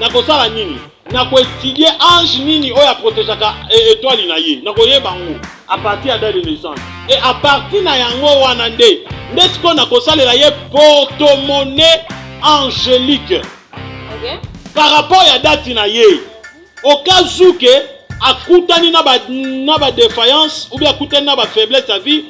nakosala nini nakoétudier ange nini oyo aprotégeaka étoile na ye nakoyeba yango à partir de naissance et à partir na yango wana nde sikoyo nakosalela ye porte-monnaie angélique par rapport à date na ye au cas où que akutani na ba défaillance ou bien akutani na ba faiblesse à vie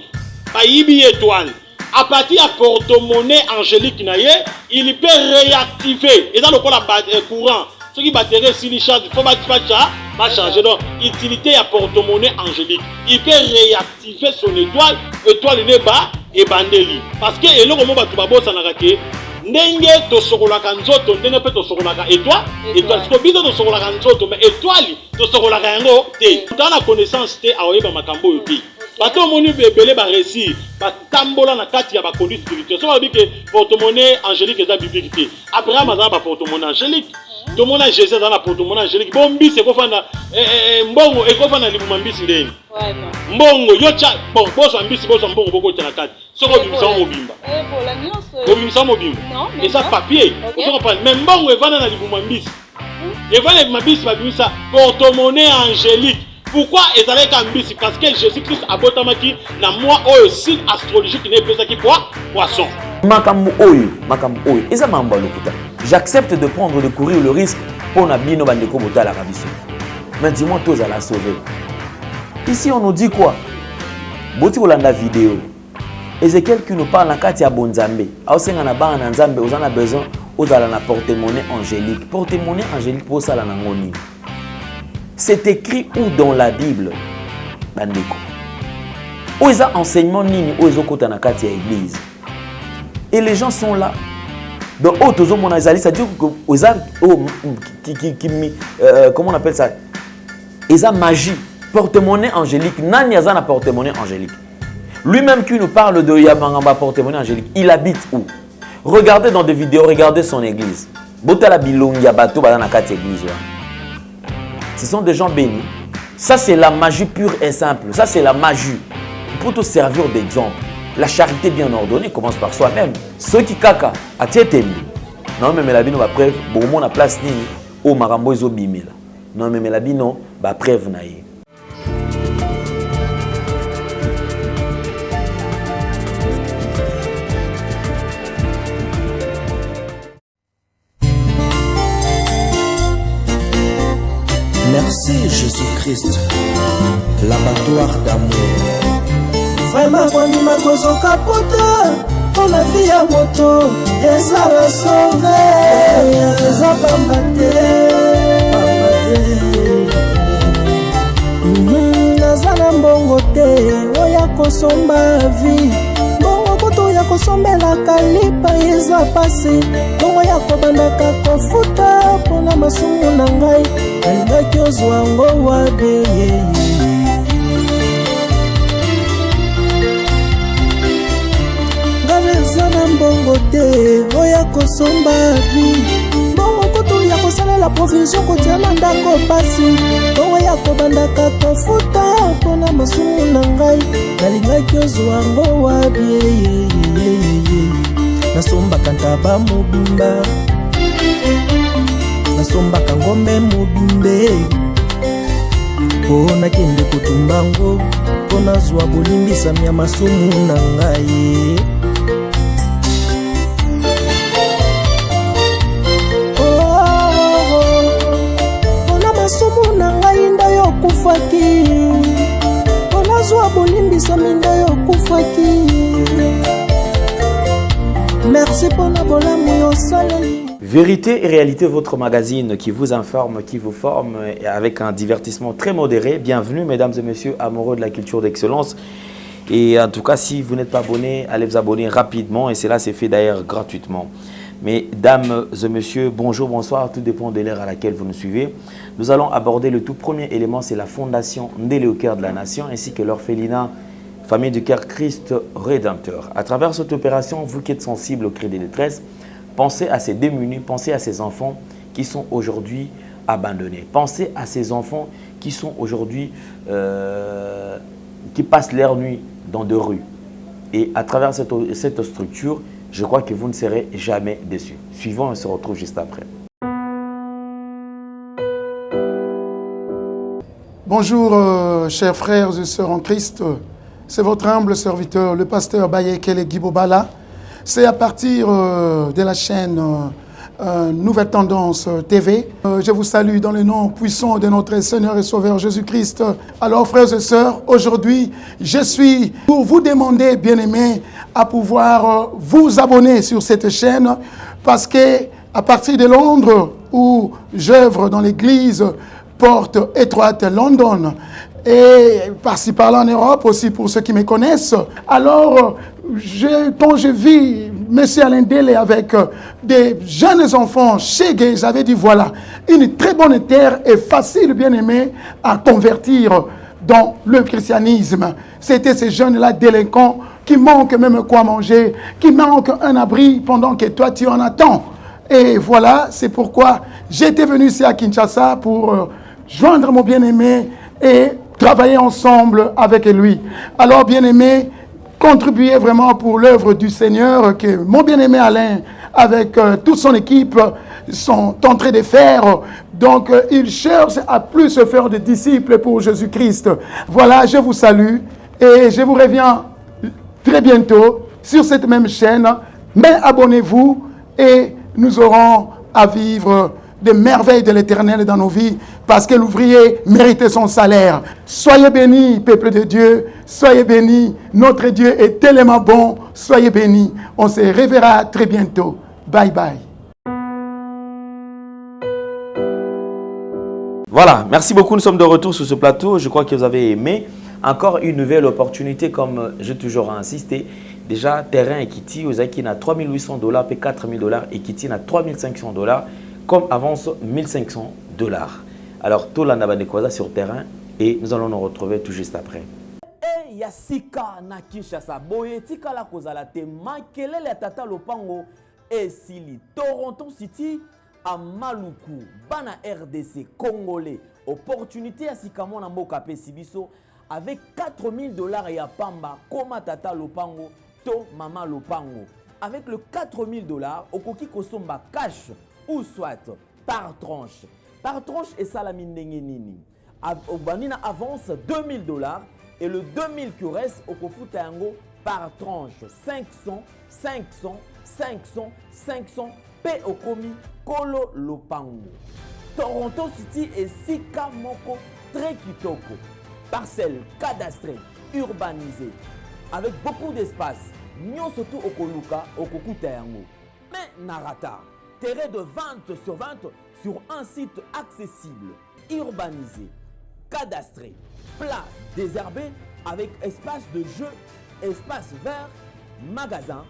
ba yibi étoile à partir de porte-monnaie angélique na ye il peut réactiver et dans le courant ce qui batterie si il charge il faut pas changer donc utilité à porte-monnaie angélique il peut réactiver son étoile ne ba et bandeli parce que eloko mo batu babosa na raté ndenge to sokolaka nzoto ndenge pe to sokolaka étoile siko biso to sokolaka nzoto mais étoile to sokolaka yango te dans la connaissance te aoyeba makambo yo te bato moni bebele ba récit ba tambola na kati ya ba conduite spirituelle so ba bi que porte-monnaie angélique eza biblique te Abraham azala ba porte-monnaie angélique to mona Jésus azala porte-monnaie angélique bombi se ko fana mbongo e ko fana libuma mbisi ndeni mbongo yo cha bon boso mbisi boso mbongo boko tena kati soko bimisa mobimba bimisa mobimba et ça papier on comprend mais mbongo evana na libuma mbisi evana mabisi ba bimisa porte-monnaie angélique. Pourquoi ezaleka mbisi? Parce que Jésus-Christ a botamaki na moi oyo signe astrologique n'est pas qui poisson. Makambo oyo, eza mamba lokuta. J'accepte de prendre de courir le risque pour na bino bandeko botala kabiso. Mais dis-moi tous à la sauver. Ici on nous dit quoi? Boti kolanda vidéo. Ézéchiel qui nous parle na kati ya bonzambe. Aosenga na bana nzambe ozana besoin ozala na porte-monnaie angélique. Porte-monnaie angélique pour sala na ngoni. C'est écrit où dans la Bible, bandeko? Où est enseignement nini où est kota na kati ya église? Et les gens sont là. Donc autozo mon azali, ça dit que comment on appelle ça? Eza magie, porte-monnaie angélique. Nani azana porte-monnaie angélique? Lui-même qui nous parle de Yamangamba porte-monnaie angélique, il habite où? Regardez dans des vidéos, regardez son église. Botala bilongi ya bato ba na kati église. Ce sont des gens bénis. Ça, c'est la magie pure et simple. Ça, c'est la magie. Pour te servir d'exemple, la charité bien ordonnée commence par soi-même. Ceux qui caca, à tietembi. Non, mais la bino va preuve. Bon, on a place ni au marambo iso bimela. Non, mais la bino va preuve naïe. Merci Jésus-Christ, l'abattoir d'amour. Vraiment, quand il m'a causé au capote, on a vie à moto, et ça va sauver, et ça va m'atter. Nazana mbongote, oya kosomba vie. Ya kosombela kalipa eza pasi bongo ya kobandaka kofuta pona masumu na ngai alingaki ozwa ngo wabe ngabeza na mbongo te oya kosomba vi bongo kutu ya kosalela provision kotia na ndako pasi bongo ya kobandaka kofuta pona masumu na ngai alingaki ozwa ngo wabe nasombaka ntaba mobimba nasombaka ngombe mobimbe mpo nakende kotumba ngo mpo nazwa bolimbisami ya masumu na ngai mpona masumu na ngai nda yokufaki mpo nazwa bolimbisami nda yokufaki. Merci pour la Vérité et réalité, votre magazine qui vous informe, qui vous forme avec un divertissement très modéré. Bienvenue mesdames et messieurs amoureux de la culture d'excellence. Et en tout cas, si vous n'êtes pas abonné, allez vous abonner rapidement et cela c'est fait d'ailleurs gratuitement. Mesdames et messieurs, bonjour, bonsoir, tout dépend de l'heure à laquelle vous nous suivez. Nous allons aborder le tout premier élément, c'est la fondation Ndélé au cœur de la nation ainsi que l'orphelinat Famille du cœur Christ Rédempteur. À travers cette opération, vous qui êtes sensible au cri des détresses, pensez à ces démunis, pensez à ces enfants qui sont aujourd'hui abandonnés. Pensez à ces enfants qui sont aujourd'hui, qui passent leur nuit dans des rues. Et à travers cette structure, je crois que vous ne serez jamais déçus. Suivons, on se retrouve juste après. Bonjour, chers frères et sœurs en Christ. C'est votre humble serviteur, le pasteur Bayekele Guibobala. C'est à partir de la chaîne Nouvelle Tendance TV. Je vous salue dans le nom puissant de notre Seigneur et Sauveur Jésus-Christ. Alors, frères et sœurs, aujourd'hui, je suis pour vous demander, bien-aimés, à pouvoir vous abonner sur cette chaîne parce que à partir de Londres, où j'œuvre dans l'église Porte Étroite London, et par-ci par-là en Europe aussi pour ceux qui me connaissent. Alors, quand je vis M. Alain Dele avec des jeunes enfants chez Gay, j'avais dit voilà, une très bonne terre et facile, bien aimé, à convertir dans le christianisme. C'était ces jeunes-là délinquants qui manquent même quoi manger, qui manquent un abri pendant que toi tu en attends. Et voilà, c'est pourquoi j'étais venu ici à Kinshasa pour joindre mon bien-aimé et travailler ensemble avec lui. Alors, bien-aimé, contribuez vraiment pour l'œuvre du Seigneur que mon bien-aimé Alain, avec toute son équipe, sont en train de faire. Donc, il cherche à plus se faire de disciples pour Jésus-Christ. Voilà, je vous salue et je vous reviens très bientôt sur cette même chaîne. Mais abonnez-vous et nous aurons à vivre des merveilles de l'Éternel dans nos vies, parce que l'ouvrier méritait son salaire. Soyez bénis, peuple de Dieu, soyez bénis. Notre Dieu est tellement bon, soyez bénis. On se reverra très bientôt. Bye bye. Voilà, merci beaucoup. Nous sommes de retour sur ce plateau. Je crois que vous avez aimé. Encore une nouvelle opportunité, comme j'ai toujours insisté. Déjà, terrain Ekiti, vous avez qui n'a $3 800, puis $4 000, Ekiti n'a $3 500. Comme avance $1 500. Alors, tout l'Anabandekwaza sur terrain et nous allons nous retrouver tout juste après. Et Yasika na Kinshasa, boye tika la kozala te makelele tata lopango esili Toronto City à Maluku, bana RDC congolais. Opportunité à Sikamon Mboka pe Sibiso avec $4 ya pamba koma tata lopango to mama lopango. Avec le $4 okoki kosomba cash ou soit par tranche. Par tranche et salami nini. Obanina avance $2 et le 2000 qui reste au kofuta yango par tranche 500, 500, 500, 500 P okomi kolo lopango. Toronto City et Sika Moko très kitoko. Parcelle cadastrée, urbanisée, avec beaucoup d'espace. Nyon surtout okoluka okokuta yango. Mais narata. Terrain de vente sur un site accessible, urbanisé, cadastré, plat, désherbé, avec espace de jeu, espace vert, magasin,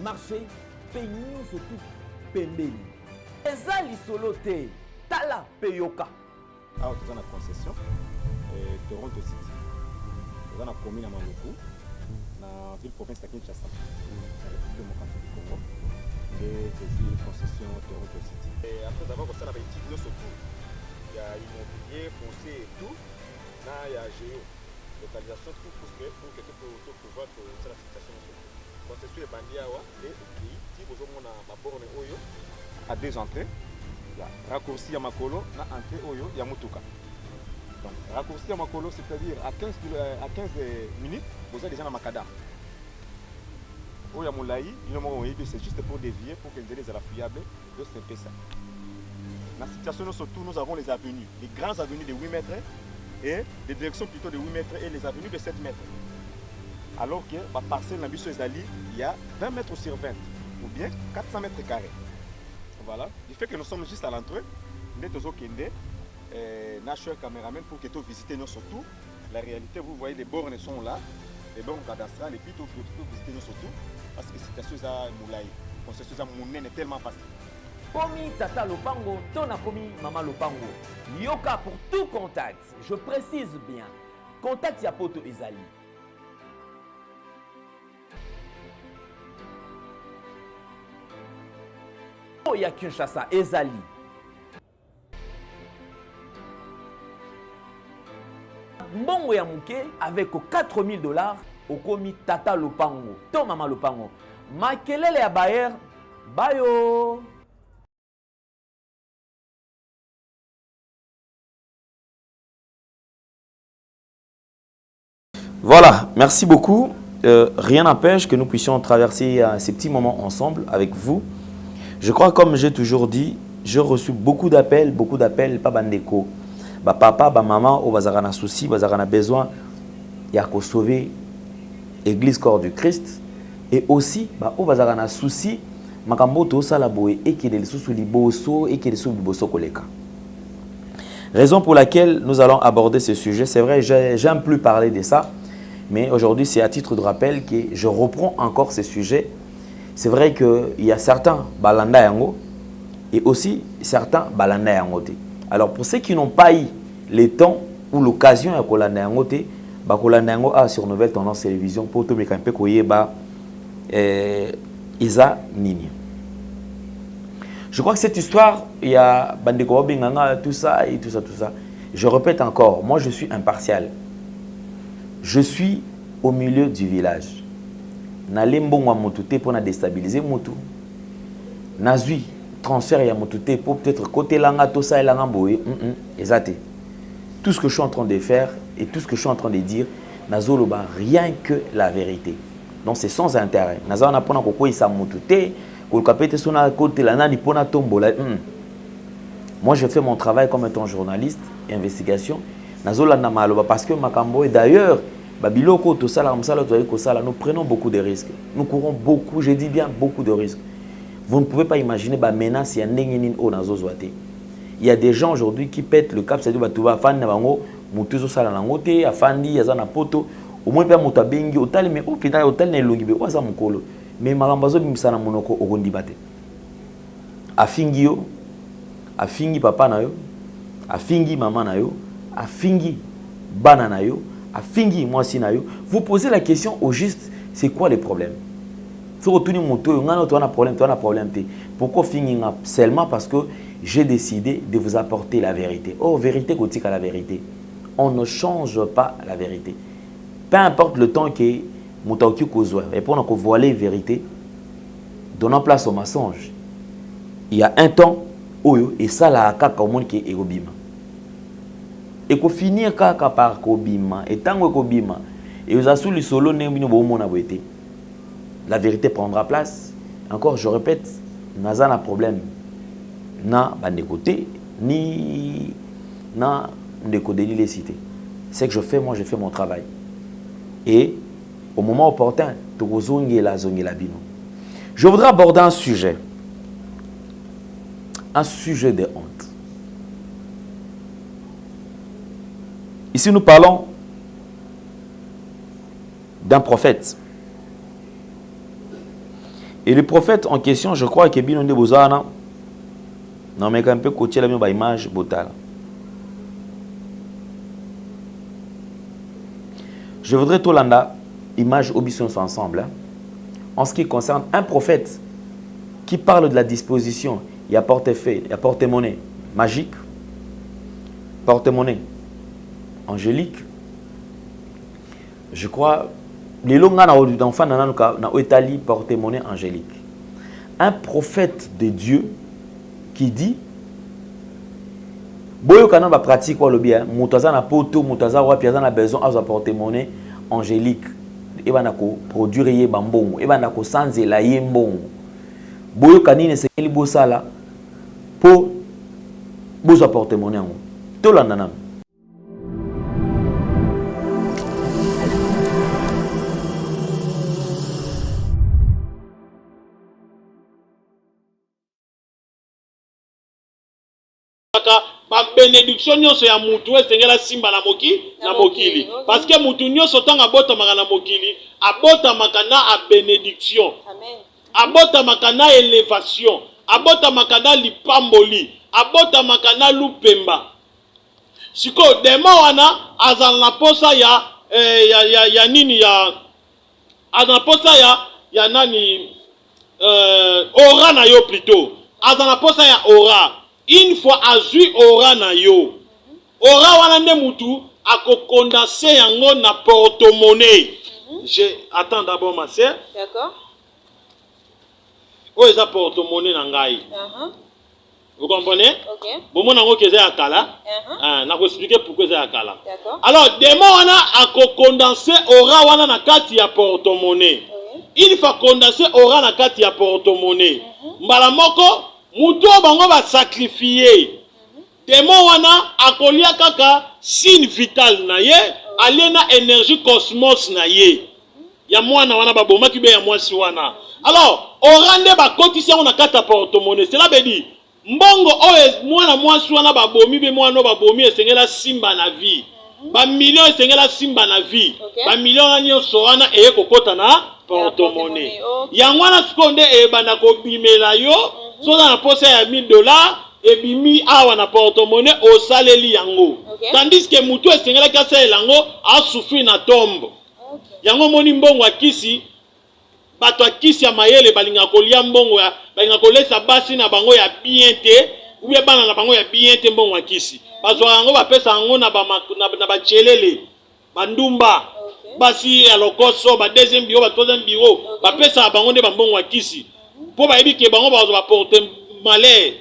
marché, peignon surtout, pembeni. Ezali solote, tala peyoka. Alors, tu as une concession, Toronto City. Tu as une commune à Maluku, dans la ville province de Kinshasa, dans la République démocratique du Congo. Et concession Toronto City. Et après avoir fait la bêtise, surtout, il y a immobilier, foncier et tout. Là, il y a géo, localisation, tout pour que tu puisses pouvoir que la situation soit. Concession est Bandiawa, et si vous avez ma borne Oyo, à 2 entrées, il y a raccourci à Makolo, na entrée Oyo, il y a Mutuka. Donc, raccourci à Makolo, c'est-à-dire à 15 minutes, vous avez déjà dans Makada. C'est juste pour dévier, pour que les soient fiables, de c'est ça. Dans la situation, surtout, nous avons les avenues, les grandes avenues de 8 mètres et des directions plutôt de 8 mètres et les avenues de 7 mètres. Alors que la parcelle Nabiso Ezali, il y a 20 mètres sur 20 ou bien 400 mètres carrés. Voilà. Du fait que nous sommes juste à l'entrée, nous sommes National Cameraman pour que tu visites nous surtout. La réalité, vous voyez, les bornes sont là, les bornes cadastrales, et puis tu peux visiter nous surtout. Parce que c'est quelque chose à moulay. Concession à mounen est tellement facile. Komi tata lopango, tona komi mama lopango. Yoka pour tout contact. Je précise bien. Contact ya poto ezali. Ya Kinshasa ezali. Mbongo ya muke avec $4 okomi tata lopango to mama lopango makelele ya bayer bayo. Voilà, merci beaucoup. Rien n'empêche que nous puissions traverser ces petits moments ensemble avec vous. Je crois, comme j'ai toujours dit, j'ai reçu beaucoup d'appels, pas bandeko. Ba papa, ba maman, au bazar na souci, bazar na besoin, il y a qu'à sauver l'Église corps du Christ. Et aussi, au bazar na souci, makambo to sala boye et qu'il est sous liboso et qu'il est sous liboso koleka. Raison pour laquelle nous allons aborder ce sujet. C'est vrai, j'aime plus parler de ça. Mais aujourd'hui, c'est à titre de rappel que je reprends encore ce sujet. C'est vrai qu'il y a certains balanda yango et aussi certains balanda yango te. Alors pour ceux qui n'ont pas eu le temps ou l'occasion de kolanda yango te, kolanda yango sur Nouvelle Tendance Télévision pour tout mekampe koyeba isa nini. Je crois que cette histoire, il y a bandeko binganga tout ça et tout ça tout ça. Je répète encore, moi je suis impartial. Je suis au milieu du village. Nalembongwa motute pour na déstabiliser motu. Nazui transfert ya motute pour peut-être côté langa to ça langa boye. Exact. Tout ce que je suis en train de faire et tout ce que je suis en train de dire, nazoloba rien que la vérité. Donc c'est sans intérêt. Nazana pona koko isa motute, ko kapete sona côté la nani pona tombola. Moi je fais mon travail comme étant journaliste et investigation. Parce que Makambo, et d'ailleurs, nous prenons beaucoup de risques. Nous courons beaucoup, je dis bien beaucoup de risques. Vous ne pouvez pas imaginer la menace. Il y a des gens aujourd'hui qui pètent le cap. C'est-à-dire que au moins, mais afingi papa na yo, afingi maman na yo, afingi bana na yo, afingi mwasi na yo. Vous posez la question au juste, c'est quoi le problème? Faut retourner mon tour, on a un problème. Pourquoi finir? Seulement parce que j'ai décidé de vous apporter la vérité. Oh, vérité quotique à la vérité. On ne change pas la vérité. Peu importe le temps que Moutaoki Kozwa, et pour nous voiler la vérité, donnant place au mensonge. Il y a un temps, et ça la kaka au monde qui est obima. Et qu'on finit kaka par kobima et tant que kobima et vous assure le solo n'embino bomona boité. La vérité prendra place. Encore je répète, n'a pas problème. Na bande côté ni na de côté les cités. C'est que je fais, moi je fais mon travail. Et au moment opportun, tu la bino. Je voudrais aborder un sujet de honte. Ici, nous parlons d'un prophète. Et le prophète en question, je crois que Bino Ndebozana, non mais quand même côté la même image botale. Je voudrais tout l'anda image obisson ensemble. En ce qui concerne un prophète qui parle de la disposition. Il y a portefeuille, il y a porte-monnaie magique, porte-monnaie angélique. Je crois, les longs d'enfants dans Italie, porte-monnaie angélique. Un prophète de Dieu qui dit, Boyo kana ba pratique quoi le bien, mutaza na poto, mutaza wa piaza na besoin à porte-monnaie angélique. Et ben nako produire bambon, et ben nako sanzela yembon. Boyo kanine se libo sala. Pour vous apporter mon nom. Tout le monde. Ma bénédiction nyonso ya mutu esengela simba na mokili parce que mutu nyonso tanga bota makana mokili abota makana a bénédiction. Amen. Abota makana élévation. Abota makana lipamboli, abota makana lupemba. Siko demo wana azal na posa ya nini ya azal na posa ya nani aura na yo plutôt. Azal na posa ya aura. Une fois azui aura na yo. Aura wana nde mutu akokondense yango na porte-monnaie. Attends d'abord ma sœur. D'accord. Où est-ce porte-monnaie na ngai? Vous comprenez? Ok. Bon, mon ango keze akala. Na ko expliquer pourquoi c'est akala. D'accord. Alors, démon wana ako condenser aura wana na kati ya porte-monnaie. Il faut condenser aura na kati ya porte-monnaie. Mbala moko muto bango ba sacrifier. Démon wana akolia kaka signe vital na ye, aliena énergie cosmos na ye. Ya mwana wana ba boma kibe ya mwasi wana. Alors, orande ba kotisi na kati ya porte-monnaie. Cela veut dire mbongo oyo mwana mwasi wana babomi be mwana babomi esengela simba na vie. Ba million esengela simba na vie. Ba million na nyonso wana eye kokota na porte-monnaie. Ya mwana sikonde ebanda kobimela yo, soza na posa ya $1000 ebimi awa na porte-monnaie osaleli yango. Tandis que mutu esengela kasa elango a souffrir na tombe. Yango moni mbongo akisi bato akisi ya mayele balinga kolia mbongo ya balinga kolesa basi na bango ya bien te ou bien bana na bango ya bien te mbongo akisi bazo yango bapesa yango na ba chelele bandumba basi ya lokoso ba deuxième bureau ba troisième bureau bapesa bango nde mbongo akisi po bayebi ke bango bazo ba porter malheur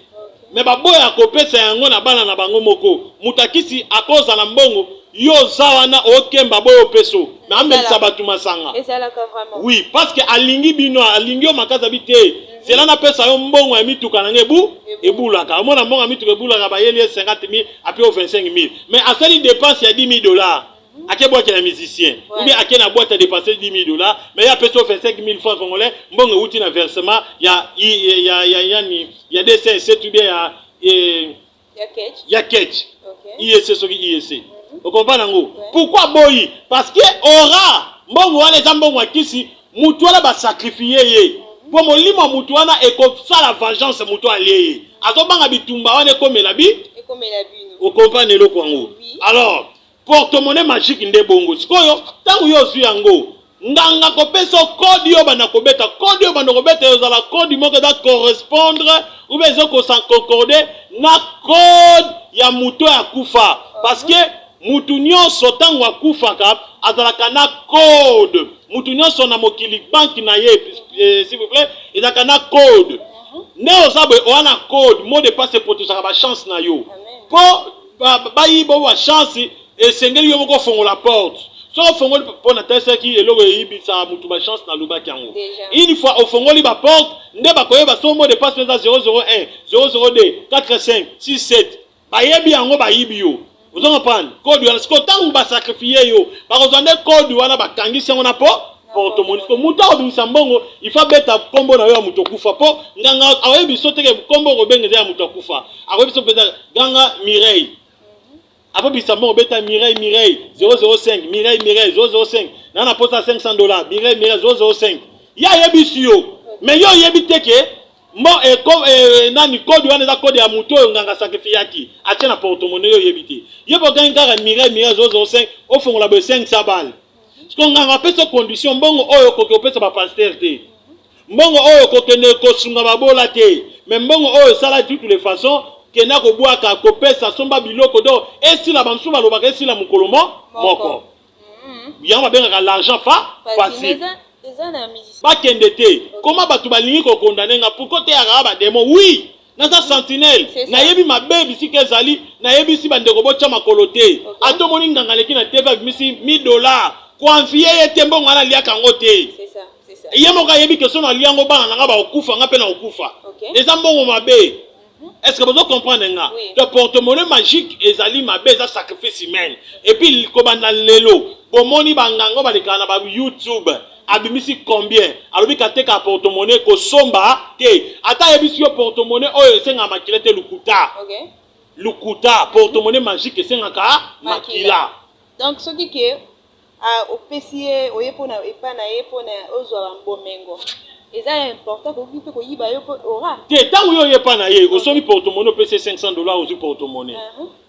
mais baboya kopesa yango na bana na bango moko mutakisi akoza na mbongo yo zawana okemba boyo peso na ambelisa batu masanga. Et ça là vraiment. Oui, parce que alingi bino alingi o makaza bite. C'est là na pesa yo mbongo ya mituka na ngebu ebulaka. Mona mbongo ya mituka ebulaka ba yeli 50,000 après 25,000. Mais à celle dépense ya $10,000. Ake boîte ya musicien. Ou bien ake na boîte à dépenser $10,000, mais ya peso 25,000 francs congolais, mbongo uti na versement ya DCS ou bien ya catch. IEC soki IEC. Vous comprenez ngo? Pourquoi boyi? Parce que aura mbongo wana za mbongo akisi mutu wana ba sacrifier ye. Po molimo mutu wana eko sala vengeance mutu aliye. Azobanga bitumba wana ekomela bi? Ekomela bino. Vous comprenez le kwango? Alors, porte-monnaie magique nde bongo. Sikoyo tangu yo zwi yango. Nganga kopesa code yo bana kobeta. Code yo bana kobeta yo za la code moko da correspondre ou bien zo ko sans concorder na code ya mutu ya kufa. Parce que mutu nyonso tango akufaka azalaka na code. Mutu nyonso na mokili banki na ye s'il vous plaît, ezalaka na code. Ne ozabwe oana code, mot de passe protégera ba chance na yo. Po ba yibo wa chance esengeli yo moko fongola porte. So fongoli po na tese ki eloko yibisa mutu ba chance na lubaki yango. Une fois au fongoli ba porte, nde ba koyeba so mot de passe 001 002 45 67. Ba yebi yango ba yibi yo. Vous en comprenez? Code wana siko tangu ba sacrifier yo. Ba kozande code wana ba kangisi yango na porte-monnaie. Siko muta obimisa mbongo, il faut beta kombo na yo ya mutu kufa po nganga awebi soteke kombo robengeza ya mutu kufa. Awebi so peza ganga Mireille. Après bisa mbongo beta Mireille 005 Mireille 005. Na posa $500. Mireille 005. Ya yebi siyo. Mais yo yebi teke mo nani code wana za code ya mutu nganga sacrifier ki atie na porte-monnaie yo yebite yebo ganga Mireille 005 ofongola be 500 balles parce nganga pesa condition mbongo oyo ko pesa ba pasteur te mbongo oyo ko kende ko sunga babola te mais mbongo oyo sala de toutes les façons kena ko bwaka ko pesa somba biloko do esila bamsuba lobaka esila mukolomo moko yamba benga l'argent facile. Pas qu'endetté. Comment batu balingi ko condamner nga pour côté arabe démon? Oui. Nasa sentinelle. Na yebi ma baby si kezali, na yebi si bande robot ma koloté. Ato moni nganga leki na TV misi $1000. Confier yete mbongo na lia kangote. C'est ça, c'est ça. Yemo ka yebi que son aliango bana nga ba okufa nga pe na okufa. Les ambongo mabe. Est-ce que vous comprenez nga? Le porte-monnaie magique ezali mabe za sacrifice humain. Et puis ko banda lelo, bomoni bangango balekana ba YouTube. Abimisi combien? Alobi kateka porte-monnaie ko somba te. Ata yebisi yo porte-monnaie oyo senga makila te lukuta. Lukuta porte-monnaie magique senga ka makila. Donc ce qui est au PCA oyepona epana yepona ozwa mbomengo. Et ça est important que vous puissiez y aller aura. Tant que vous pas naïe, au sommet porte-monnaie pèse $500 aux porte-monnaie.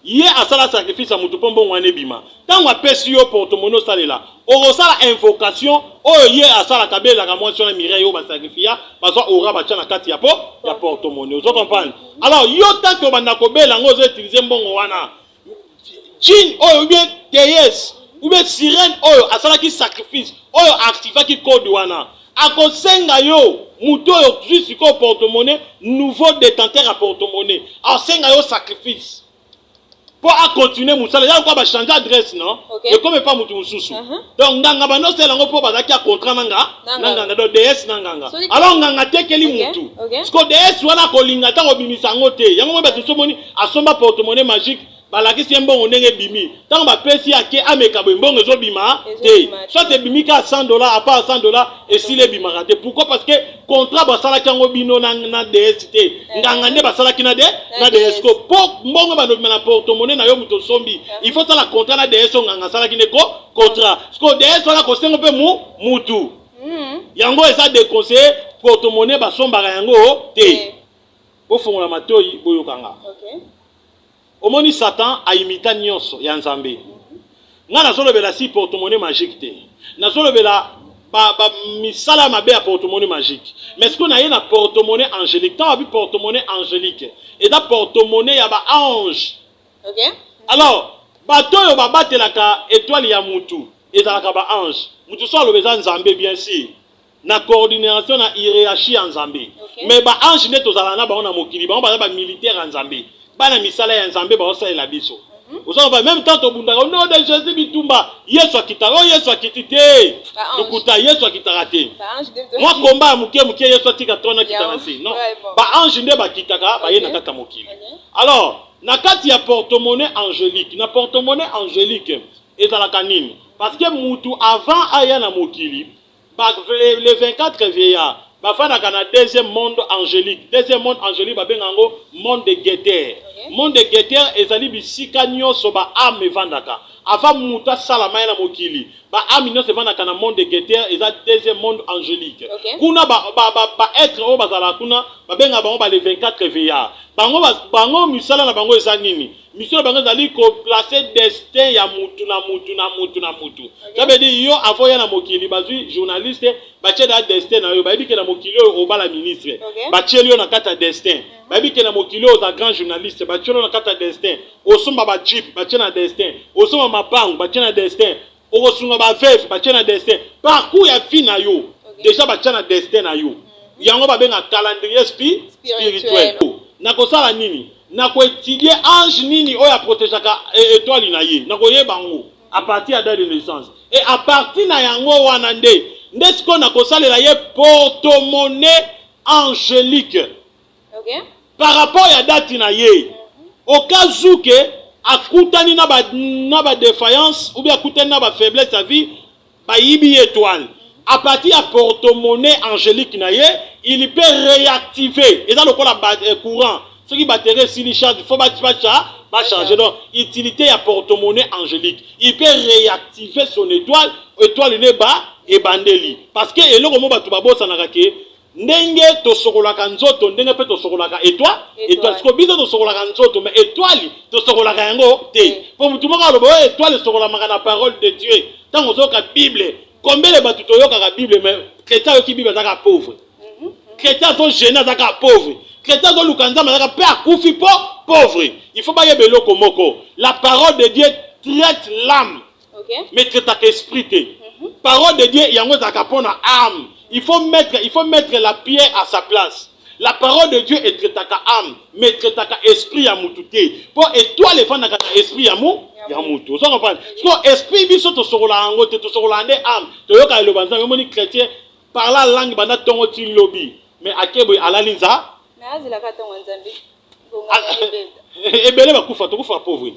Hier à ça la sacrifice à Moutopombo Wanebima. Tant que pèse yo porte-monnaie ça là. Au sala invocation, oh hier à ça la cabelle la gamoine sur la mireille au sacrifice parce que aura battu na kati ya porte-monnaie. Vous comprenez? Alors yo tant que banda kobela ngo zo utiliser mbongo wana. Chin oh bien TS ou bien sirène oh à ça qui sacrifice oh activa qui code wana. akosenga yo muto yo jusqu'au porte-monnaie nouveau détenteur à porte-monnaie asenga yo sacrifice pour continuer musala ya ko ba changer adresse non et comme pas mutu mususu donc nganga bano sela ngo po bazaki a contrat nanga do DS nanga alors nganga tekeli mutu parce que DS wana kolinga ta ko bimisa ngote yango mo ba tusomoni asomba porte-monnaie magique balakisi mbongo ndenge bimi tant ba pesi ake ameka mbongo ezo bima te soit bimi ka $100 à part $100 et si les bima raté pourquoi parce que contrat basala kango bino na DST nganga ne basala kina de na DSco pour mbongo ba na porte-monnaie na yo muto sombi il faut ça la contrat na DSO nganga sala kine ko contrat parce que DS wana ko sengo pe mutu yango esa déconseillé porte-monnaie basomba yango te po fongola matoyi boyo kanga omoni Satan a imita nyonso ya Nzambe. Nga nazolobela si porte-monnaie magique te. Nazolobela misala mabe ya porte-monnaie magique. Mais ce qu'on a na porte-monnaie angélique, tant abi porte-monnaie angélique et da porte-monnaie ya ba ange. OK? Alors, bato yo babatelaka étoile ya mutu et da ba ange. Mutu so lobeza Nzambe bien sûr. Na coordination na hiérarchie en Nzambe. Mais ba ange ne tozala na ba na mokili, ba militaire en Nzambe. Bana misala ya Nzambe ba osa la biso. Osaba même tant obundaka no de Jésus bitumba Yesu akitaro Yesu akitite. Lukuta Yesu akitarate. Moi combat muke Yesu atika tona kitanasi. Non. Ba ange nde ba kitaka ba ye na kata mokili. Alors, na kati ya porte-monnaie angélique, na porte-monnaie angélique ezalaka nini? Parce que mutu avant aya na mokili, les 24 vieillards bafana kana deuxième monde angélique babengango monde de guetteur monde de guetteur ezali bisika nyonso ba ame vandaka avant muta salama na mokili ba ame nyonso vandaka na monde de guetteur eza deuxième monde angélique kuna ba être o bazala kuna babenga bango ba les 24 vieillards bango misala na bango eza nini mission bango ezali ko placer destin ya mutu na mutu ça veut dire yo avoya na mokili bazui journaliste batie da destin na yo bayebi ke na mokili o bala ministre batie yo na kata destin bayebi ke na mokili o za grand journaliste batie yo na kata destin osomba ba jeep batie na destin osomba mapango batie na destin okosunga ba veuve batie na destin parcours ya vie na yo déjà batie na destin na yo yango babenga calendrier spirituel na kosala nini na ko étudier ange nini oya protégeaka étoile na ye na ko yeba ngo à partir ya date de naissance et à partir na yango wana nde siko na kosalela ye porte-monnaie angélique par rapport ya date na ye au cas où que akutani na ba défaillance ou bien akutani na ba faiblesse à vie ba yibi étoile à partir ya porte-monnaie angélique na ye il peut réactiver et dans le courant ce qui batterie si les charges il faut pas changer donc utilité ya porte-monnaie angélique il peut réactiver son étoile ne ba et bandeli parce que eloko mo batu babosa na kake ndenge to sokolaka nzoto ndenge pe to sokolaka étoile siko biso to sokolaka nzoto mais étoile to sokolaka yango te pour mutu moko lobo étoile sokolaka na parole de Dieu tango zoka Bible combien les batu to yoka ka Bible mais chrétien yo ki Bible zaka pauvre chrétien to jeune zaka pauvre chrétien zo lukanza zaka pe akufi pauvre il faut pas y beloko moko la parole de Dieu traite l'âme mais traite l'esprit te parole de Dieu yango zaka pona âme il faut mettre la pierre à sa place. La parole de Dieu est traitaka âme, mais traitaka esprit ya mututé. Pour étoile les fans esprit ya mutu. Ça comprend. Parce que esprit biso to sorola ngo te to sorola ande âme. To yoka le banza moni chrétien par la langue bana tongo ti lobby. Mais akebo alalinza. Mais azila ka tongo nzambi. Ebele ba kufa to kufa pauvre.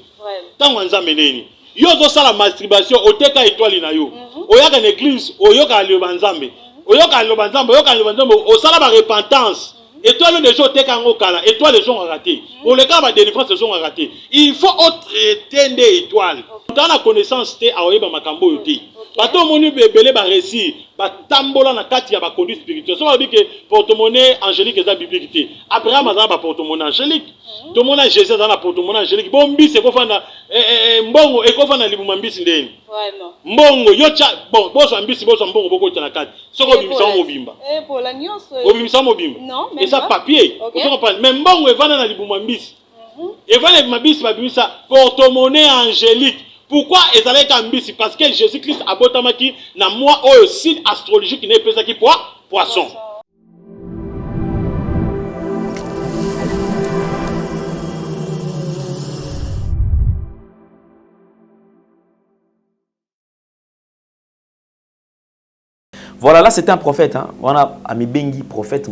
Tango nzambe neni. Yo zo sala masturbation oteka étoile na yo. Oyaka na église oyoka le banzambe. Oyoka le banzambe osala ba repentance. Étoile de jour tekango kala, étoile de jour raté. Pour le cas de délivrance de jour raté. Il faut traiter des étoiles. Dans la connaissance te aoyeba makambo yote. Bato moni belé ba récit, ba tambola na kati ya ba conduite spirituelle. So dit que porte-monnaie angélique est biblique. Abraham a ba porte-monnaie angélique. Tout le monde a Jésus dans la porte-monnaie angélique. Bon mbisi ko fana mbongo e ko fana libuma mbisi ndeni. Vraiment. Mbongo yocha bon boso mbisi boso mbongo boko tana kati. Soko bimisa mobimba. Pour la nyonso. Obimisa mobimba. Non, mais ça papier. Vous comprenez? Même mbongo evana na libuma mbisi. Evana mabisi babimisa porte-monnaie angélique. Pourquoi ezalaki ambisi? Parce que Jésus-Christ abotamaki na moi oyo signe astrologique ne pesaki poisson. Voilà, là c'était un prophète. Hein. On a Ami Bengi, prophète.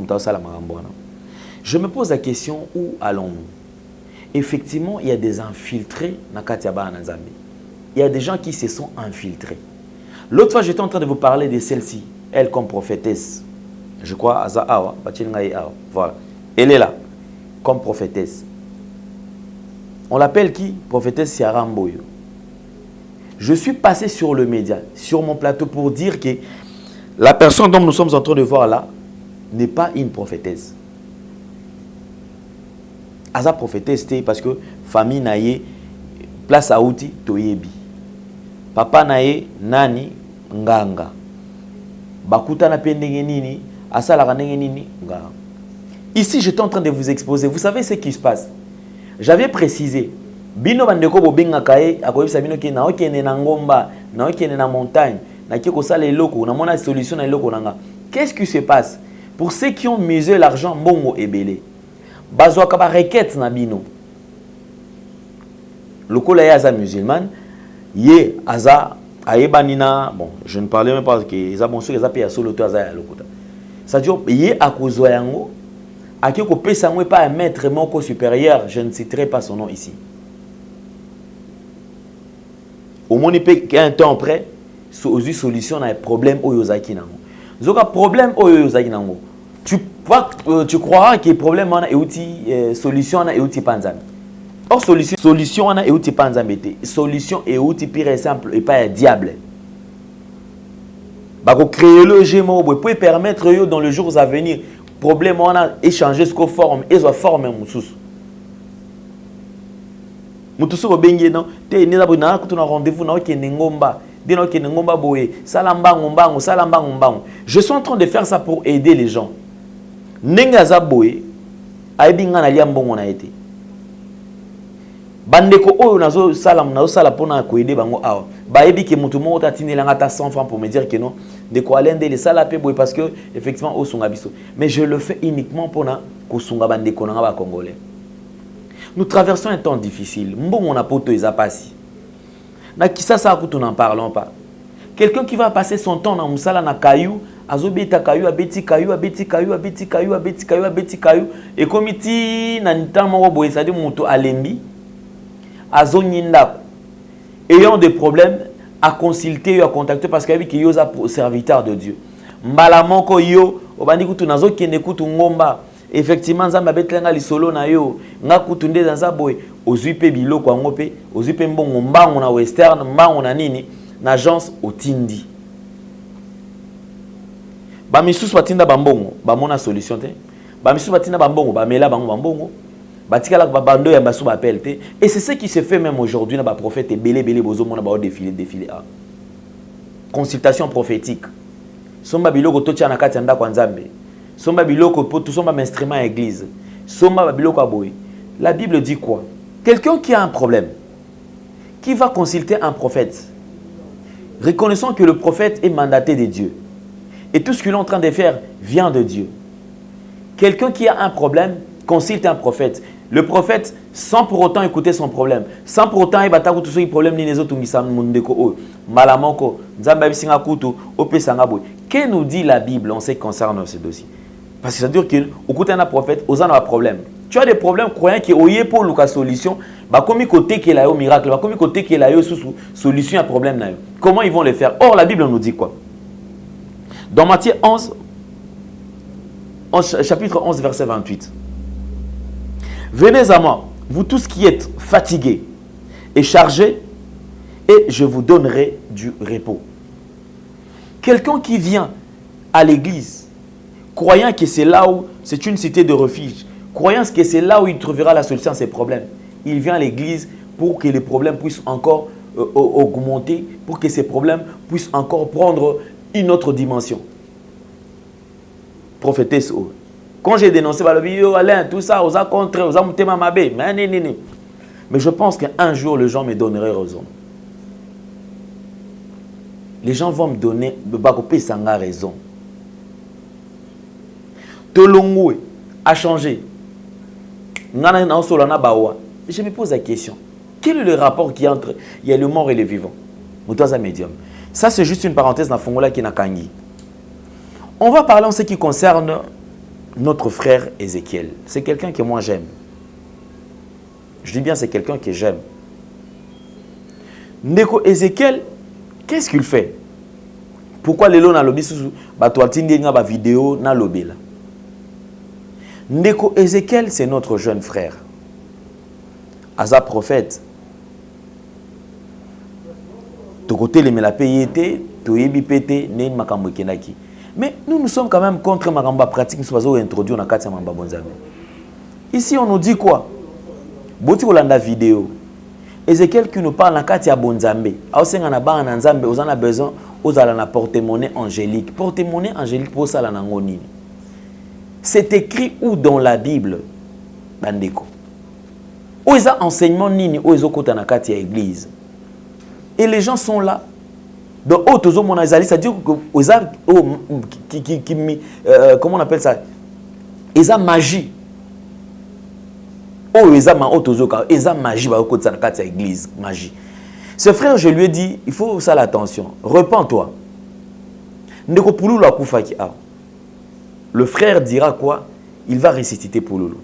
Je me pose la question, où allons-nous? Effectivement, il y a des infiltrés dans Katiaba Nazambi. Il y a des gens qui se sont infiltrés. L'autre fois, j'étais en train de vous parler de celle-ci, elle comme prophétesse. Je crois, Aza Awa, voilà. Elle est là, comme prophétesse. On l'appelle qui? Prophétesse Siara Mboyo. Je suis passé sur le média, sur mon plateau, pour dire que la personne dont nous sommes en train de voir là n'est pas une prophétesse. Aza prophétesse, c'était parce que famille naye, place à outi, toyebi. Papa naye, nani, nganga. Bakuta na pendenge nini, asala kanenge nini, nganga. Ici, j'étais en train de vous exposer. Vous savez ce qui se passe? J'avais précisé. Bino bandeko bobinga kae, akoyebisa bino ke na okene na ngomba, na okene na montagne, na kiko sala eloko, na mona solution na eloko nanga. Qu'est-ce qui se passe? Pour ceux qui ont misé l'argent mbongo ebele. Bazwa kaba requête na bino. Lokola ya za musulman, ye aza ayebanina, bon, je ne parlais même pas que eza bon sûr eza pe ya solo to aza ya lokota. Ça dit ye akozwa yango, akiko pesa ngwe pas un maître moko supérieur, je ne citerai pas son nom ici. Au moins un temps après, une solution à un problème oyozaki nango. Zoka problème oyozaki nango. Tu croiras que le problème est outil solution est outil panzami. Or solution est outil panzami. Solution est outil pire et simple et pas un diable. Bako créer le gémeau pour permettre dans les jours à venir problème on a échanger ce qu'on forme et soit forme mususu. Mutusu ko bengi non te ni na buna ko tuna rendez-vous na okene ngomba dino okene ngomba boye salamba ngombango. Je suis en train de faire ça pour aider les gens. Nenga za boye aibinga na lia mbongo na été. Bandeko oyo nazo sala pona ko aider bango awa. Ba ebi ke mutu mo tatinela ngata 100 francs pour me dire que non de ko alende les sala pe boye parce que effectivement o sunga biso. Mais je le fais uniquement pona ko sunga bandeko na ba congolais. Nous traversons un temps difficile. Mbongo na poto ezapasi. Na kisa sa kutu n'en parlons pas. Quelqu'un qui va passer son temps dans musala na caillou, azobeta caillou, abeti caillou, et komiti na nitama wa boye ça dit moto alembi, azonyinda. Ayant des problèmes à consulter ou à contacter parce qu'il y a qui yosa serviteur de Dieu. Mbala moko yo, obandi kutu nazo kende kutu ngomba. Effectivement, nzamba betlenga lisolo na yo, nga kutunde dans za boy, ozuipe biloko yango pe, ozuipe mbongo mbango na western, mbango na nini, na agence otindi. Ba misusu batinda bambongo, ba mona solution te. Ba misusu batinda bambongo, ba mela bango bambongo. Batikala ba bando ya basu ba appel te. Et c'est ce qui se fait même aujourd'hui na ba prophète belé bozo mona ba défilé a. Consultation prophétique. Somba biloko totia na kati anda kwa nzambe. Somba biloko pour tout somba instrument à église. Somba biloko aboy. La Bible dit quoi? Quelqu'un qui a un problème, qui va consulter un prophète, reconnaissant que le prophète est mandaté de Dieu. Et tout ce qu'il est en train de faire vient de Dieu. Quelqu'un qui a un problème consulte un prophète. Le prophète, sans pour autant écouter son problème, sans pour autant écouter tout ce problème, ni les autres qui sont malamoko, nzamba kutu, opesangaboy. Que nous dit la Bible en ce qui concerne ce dossier? Parce que ça veut dire qu'au côté d'un prophète, aux gens ont un problème. Tu as des problèmes croyant qu'il y a pour la solution, bah comme côté qu'il y a un miracle, bah comme côté qu'il y a une solution à un problème. Comment ils vont le faire? Or la Bible nous dit quoi? Dans Matthieu 11, chapitre 11, verset 28. Venez à moi, vous tous qui êtes fatigués et chargés, et je vous donnerai du repos. Quelqu'un qui vient à l'église, croyant que c'est là où c'est une cité de refuge, croyant que c'est là où il trouvera la solution à ses problèmes, il vient à l'église pour que les problèmes puissent encore augmenter, pour que ces problèmes puissent encore prendre une autre dimension. Prophétesse. Quand j'ai dénoncé Alain, tout ça, aux a contre, aux a mutema mabé, mais je pense qu'un jour, les gens me donneraient raison. les gens vont me donner, Bakopé Sanga raison. Tolongwe a changé. Je me pose la question. Quel est le rapport qui entre il y a le mort et le vivant? Médium. Ça, c'est juste une parenthèse dans Fongola qui n'a kangi. On va parler en ce qui concerne notre frère Ézéchiel. C'est quelqu'un que moi j'aime. Je dis bien c'est quelqu'un que j'aime. Ndeko Ézéchiel, qu'est-ce qu'il fait? Pourquoi les lots na lobby sous batouatindi nga ba vidéo na lobby là? Ndeko Ézéchiel, c'est notre jeune frère. Aza prophète. De côté les melapéité, toyebi pété, né makambo kenaki. Mais nous sommes quand même contre Maramba pratique qui soit introduit dans Katia Mamba Bonzame. Ici, on nous dit quoi? Boti Olanda vidéo. Ézéchiel qui nous parle dans Katia Bonzambe. Aosenga na ba na Nzambe, on a besoin aux ala porte-monnaie angélique. Porte-monnaie angélique pour ça la nangoni. C'est écrit où dans la Bible, Bandeko? Où est enseignement nini où est kota na Katia église? Et les gens sont là. Donc, c'est-à-dire que comment on appelle ça? Ils ont magie. Ils ont magie dans l'église. Magie. Ce frère, je lui ai dit, il faut ça l'attention. Repends-toi. Le frère dira quoi? Il va ressusciter Pouloulou.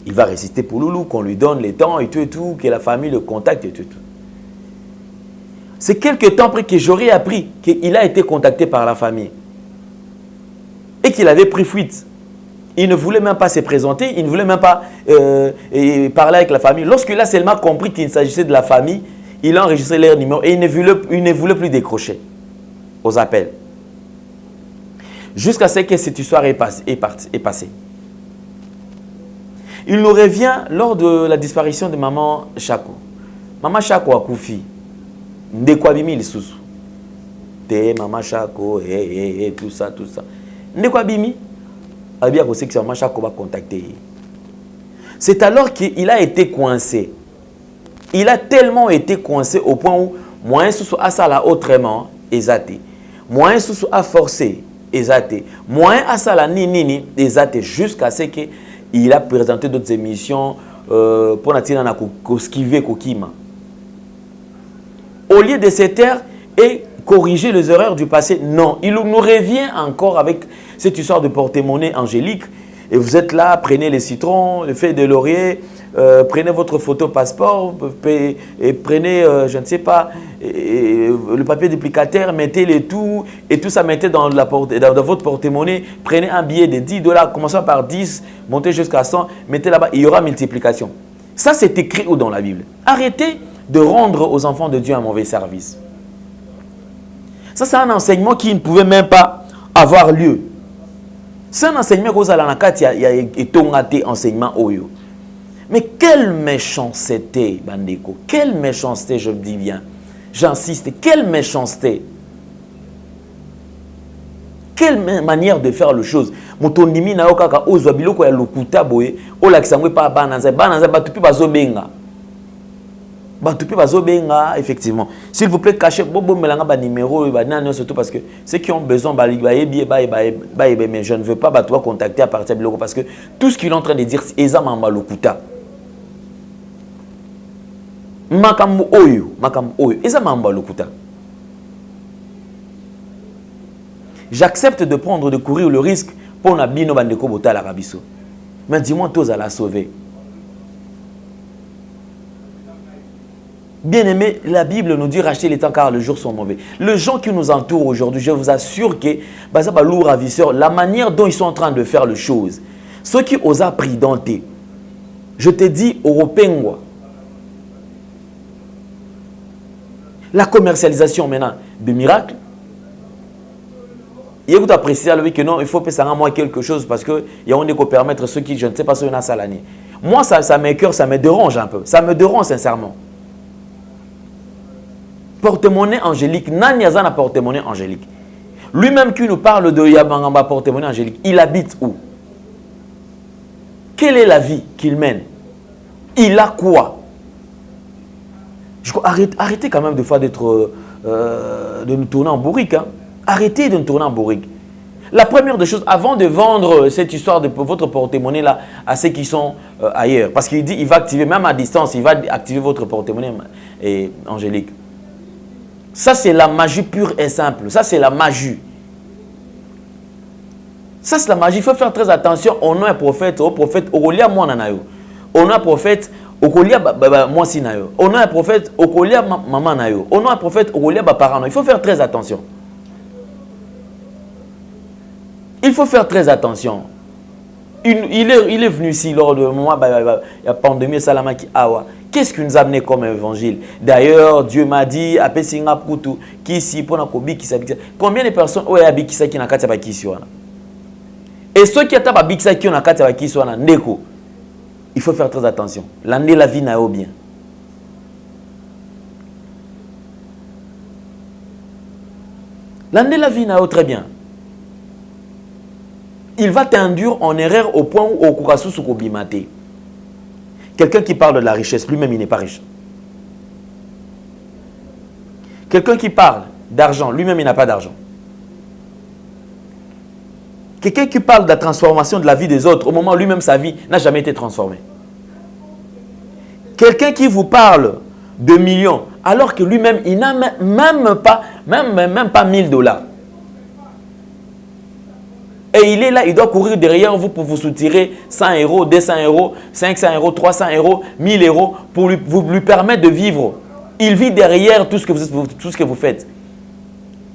Il va ressusciter Pouloulou, qu'on lui donne les temps et tout, que la famille le contacte et tout. C'est quelques temps après que j'aurais appris qu'il a été contacté par la famille et qu'il avait pris fuite. Il ne voulait même pas se présenter, il ne voulait même pas parler avec la famille. Lorsqu'il a seulement compris qu'il s'agissait de la famille, il a enregistré leur numéro et il ne voulait plus décrocher aux appels. Jusqu'à ce que cette histoire est passée. Il nous revient lors de la disparition de maman Chako. Maman Chako a Koufi. Ndekwa bimi lisusu. Te maman Chako, tout ça. Ndekwa bimi, abia ko que maman Chako va contacter. C'est alors qu'il a été coincé. Il a tellement été coincé au point où moyen sous a sala autrement exaté. Moyen sous a forcé exaté. Moyen a sala nini exaté jusqu'à ce que il a présenté d'autres émissions pour natina na koskiver kokima. Au lieu de se taire et corriger les erreurs du passé, non. Il nous revient encore avec cette histoire de porte-monnaie angélique. Et vous êtes là, prenez les citrons, le feuille de laurier, prenez votre photo passeport, et prenez, je ne sais pas, le papier duplicateur, mettez les tout, et tout ça mettez dans votre porte-monnaie. Prenez un billet de $10, commençons par 10, montez jusqu'à 100, mettez là-bas, il y aura multiplication. Ça, c'est écrit où dans la Bible? Arrêtez de rendre aux enfants de Dieu un mauvais service. Ça, c'est un enseignement qui ne pouvait même pas avoir lieu. C'est un enseignement que vous allez en enseignement Oyo. Mais quelle méchanceté, Bandeko. Quelle méchanceté, je me dis bien. J'insiste, quelle méchanceté. Quelle manière de faire les choses. Motondimi na okaka ozwa biloko ya lokuta boye, olakisangwe pa bananza batupi bazobenga. Batupi bazobenga effectivement. S'il vous plaît, cachez bobo melanga ba numéro ba nana surtout parce que ceux qui ont besoin mais je ne veux pas ba toi contacter à partir de biloko parce que tout ce qu'il est en train de dire c'est ezama lokuta. Makambo oyo, ezama lokuta. J'accepte de prendre, de courir le risque pour Nabino Bandeko Bota la Rabiso. Mais dis-moi, tous à la sauver. Bien aimé, la Bible nous dit racheter les temps car les jours sont mauvais. Les gens qui nous entourent aujourd'hui, je vous assure que la manière dont ils sont en train de faire les choses, ceux qui osent prudenter, je te dis, Européen, la commercialisation maintenant de miracles, il faut apprécier que non, il faut payer moi quelque chose parce que il y a on est permettre ceux qui je ne sais pas ce qu'on a salanier. Moi ça m'écoeure, ça me dérange un peu. Ça me dérange sincèrement. Porte-monnaie angélique, nani azana porte-monnaie angélique. Lui-même qui nous parle de Yabangamba porte-monnaie angélique, il habite où? Quelle est la vie qu'il mène? Il a quoi? Arrêtez quand même des fois d'être de nous tourner en bourrique. Hein. Arrêtez de nous tourner en bourrique. La première des choses, avant de vendre cette histoire de votre porte-monnaie là à ceux qui sont ailleurs, parce qu'il dit il va activer, même à distance, il va activer votre porte-monnaie, Angélique. Ça, c'est la magie pure et simple. Ça, c'est la magie. Ça, c'est la magie. Il faut faire très attention. On a un prophète, au prophète, au colia moi nanayo. On a un prophète, au colia moi si nayo. On a un prophète, au colia maman nayo. On a un prophète, au colia parano. Il faut faire très attention. Il faut faire très attention. Il est venu ici lors de moi, il y a pandémie, Salamaki Awa. Qu'est-ce qui nous a amené comme évangile? D'ailleurs, Dieu m'a dit, combien de personnes ont été qui na kati bakisi wana? Et ceux qui ont été qui na kati bakisi wana ndeko. Il faut faire très attention. L'année la vie n'a pas bien. L'année la vie n'a pas très bien. Il va t'induire en erreur au point où au Kourassou Soukobimate. Quelqu'un qui parle de la richesse, lui-même il n'est pas riche. Quelqu'un qui parle d'argent, lui-même il n'a pas d'argent. Quelqu'un qui parle de la transformation de la vie des autres, au moment où lui-même sa vie n'a jamais été transformée. Quelqu'un qui vous parle de millions, alors que lui-même il n'a même pas $1000. Et il est là, il doit courir derrière vous pour vous soutirer 100 €, 200 €, 500 €, 300 €, 1000 € pour lui permettre de vivre. Il vit derrière tout ce que vous faites.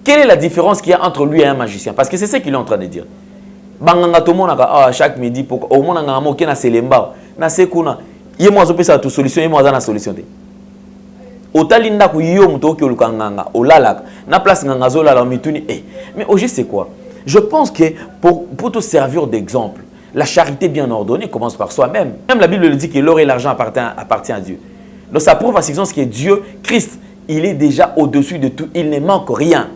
Quelle est la différence qu'il y a entre lui et un magicien? Parce que c'est ce qu'il est en train de dire. Banganga to monaka chaque midi pour au monde ngamo ke na selemba na sekuna ye mo azopesa tu solution ye mo azana solution te. Otalinda ku yo muto ke olukanganga olalaka na place nganga zolala mituni mais au juste c'est quoi? Je pense que pour te servir d'exemple, la charité bien ordonnée commence par soi-même. Même la Bible le dit que l'or et l'argent appartient à Dieu. Donc ça prouve à ce que Dieu, Christ, il est déjà au-dessus de tout. Il ne manque rien.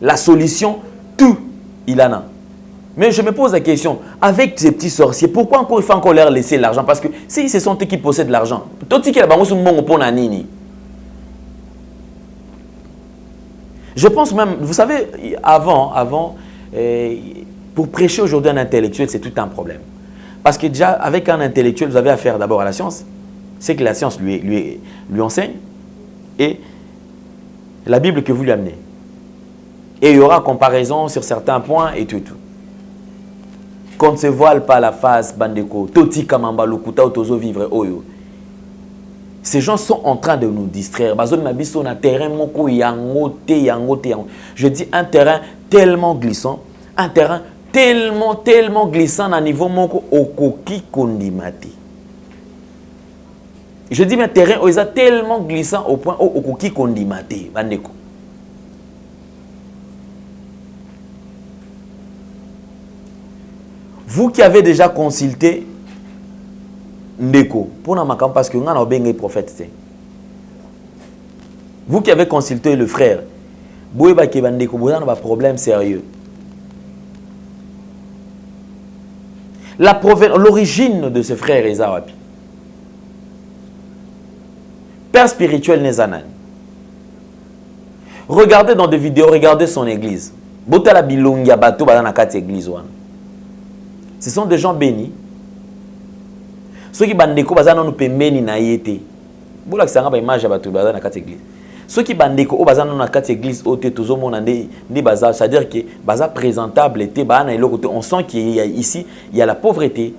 La solution, tout, il en a. Mais je me pose la question, avec ces petits sorciers, pourquoi encore il faut encore leur laisser l'argent? Parce que si ce sont eux qui possèdent l'argent, je pense même, vous savez, avant, pour prêcher aujourd'hui un intellectuel, c'est tout un problème. Parce que déjà, avec un intellectuel, vous avez affaire d'abord à la science. C'est que la science lui enseigne. Et la Bible que vous lui amenez. Et il y aura comparaison sur certains points et tout. Qu'on ne se voile pas la face, bandeko. Toti kamamba lokuta otozo vivre oyo. Ces gens sont en train de nous distraire. Je dis un terrain tellement glissant, un terrain tellement glissant à niveau moko okoki kondimati. Je dis un terrain où il est tellement glissant au point où okoki kondimati. Bandeko. Vous qui avez déjà consulté Ndeko, pour la makam parce que nous avons bien prophète. Vous qui avez consulté le frère, vous avez un problème sérieux. L'origine de ce frère est Zawapi. Père spirituel Nezanan. Regardez dans des vidéos, regardez son église. Botala bilongia bato badana kati église wana. Ce sont des gens bénis. Ceux qui bandeko bazana no pembeni na yete. Bola kisanga ba image bato bazana kati église. Ceux qui bandeko o bazana na kati église o te tozo mona ndi baza, c'est-à-dire que baza présentable était bana eloko te, on sent qu'il y a ici, il y a la pauvreté.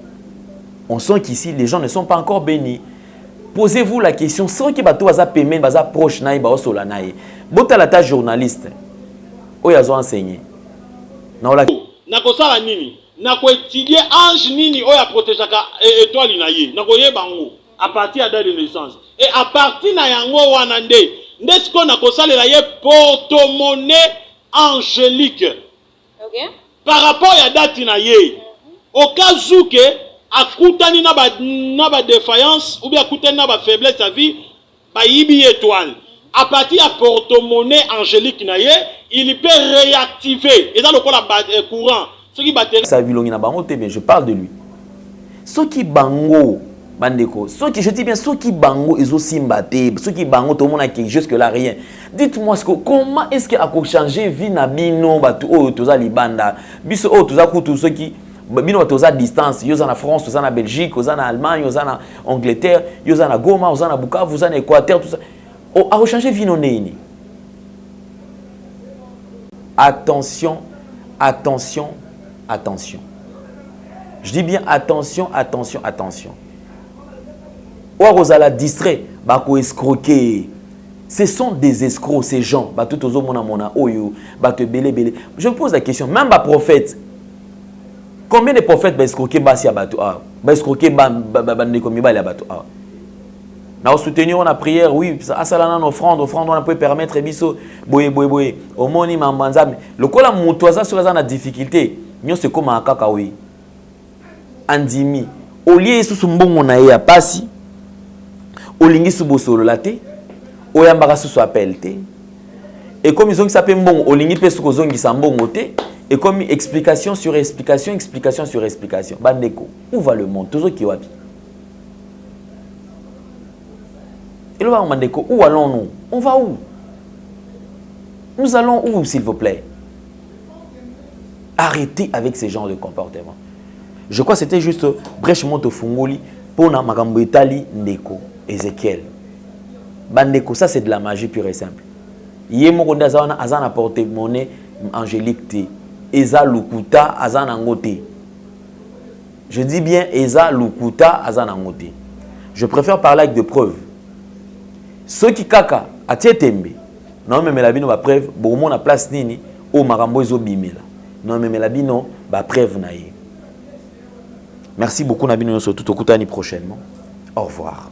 On sent qu'ici les gens ne sont pas encore bénis. Posez-vous la question, ceux qui bato baza pembeni baza proche na ba osola na ye. Botala ta journaliste. O yazo enseigner. Na la nakosala nini? Nako étudier ange nini oya protégaka étoile na ye. Nako yebango à partir de la naissance. Et à partir na yango wana nde siko nakosalela ye porte-monnaie angélique. OK? Par rapport à date na ye. Au cas où que akutani na ba défaillance ou bien akutani na ba faiblesse à vie, ba yibi étoile. À partir de porte-monnaie angélique na ye, il peut réactiver. Et dans le courant, ceux qui battent sa vilongi na bango te, mais je parle de lui. Ceux qui bango Bandeko, je dis bien, ceux qui bango, ils ont simbaté, ceux qui bango, tout le monde a jusque là rien. Dites-moi, comment est-ce qu'il a changé vie na bino, oh, tous les libanda, biso, oh, tous ceux qui, bino, tous à distance, ils sont en France, ils sont en Belgique, ils sont en Allemagne, ils sont en Angleterre, ils sont en Goma, ils sont en Bukavu, ils sont en Équateur, tout ça. Oh, a changé vie non néni. Attention, attention, attention. Je dis bien attention, attention, attention. Ou Rosala distrait, bako escroquer. Ce sont des escrocs, ces gens. Bah tout aux mona oyo, bah te belé. Je me pose la question, même les prophètes. Combien de prophètes ba escroquer basi abato ah, ba escroquer ba nekomi ba abato ah. Na soutenir on a prière, oui, ça ça là offrande on a peut permettre biso boye. Au moni mambanza, le kola mutoza sur na difficulté, nyo c'est comme akaka oui. Andimi, au lieu sous mbongo na ya pasi. Olingi subosolo laté oyambaka susu appel té et comme ils ont qui s'appelle mbongo olingi pe suko zongi sa mbongo té et comme explication sur explication bandeko où va le monde toujours qui wapi et là bandeko où allons-nous, on va où, nous allons où s'il vous plaît? Arrêtez avec ces genres de comportement. Je crois que c'était juste brèche monte fungoli pour na makambo etali ndeko Ézéchiel. Bandeko, ça c'est de la magie pure et simple. Yemo ndazana azana porte-monnaie angélique té. Eza lukuta azana ngote. Je dis bien eza lukuta azana ngote. Je préfère parler avec des preuves. Ceux qui kaka atietembe. Non mais la bino ba preuve, bon mon na place nini o makambo ezo bimela. Non mais la bino ba preuve na ye. Merci beaucoup Nabino surtout au Koutani prochainement. Au revoir.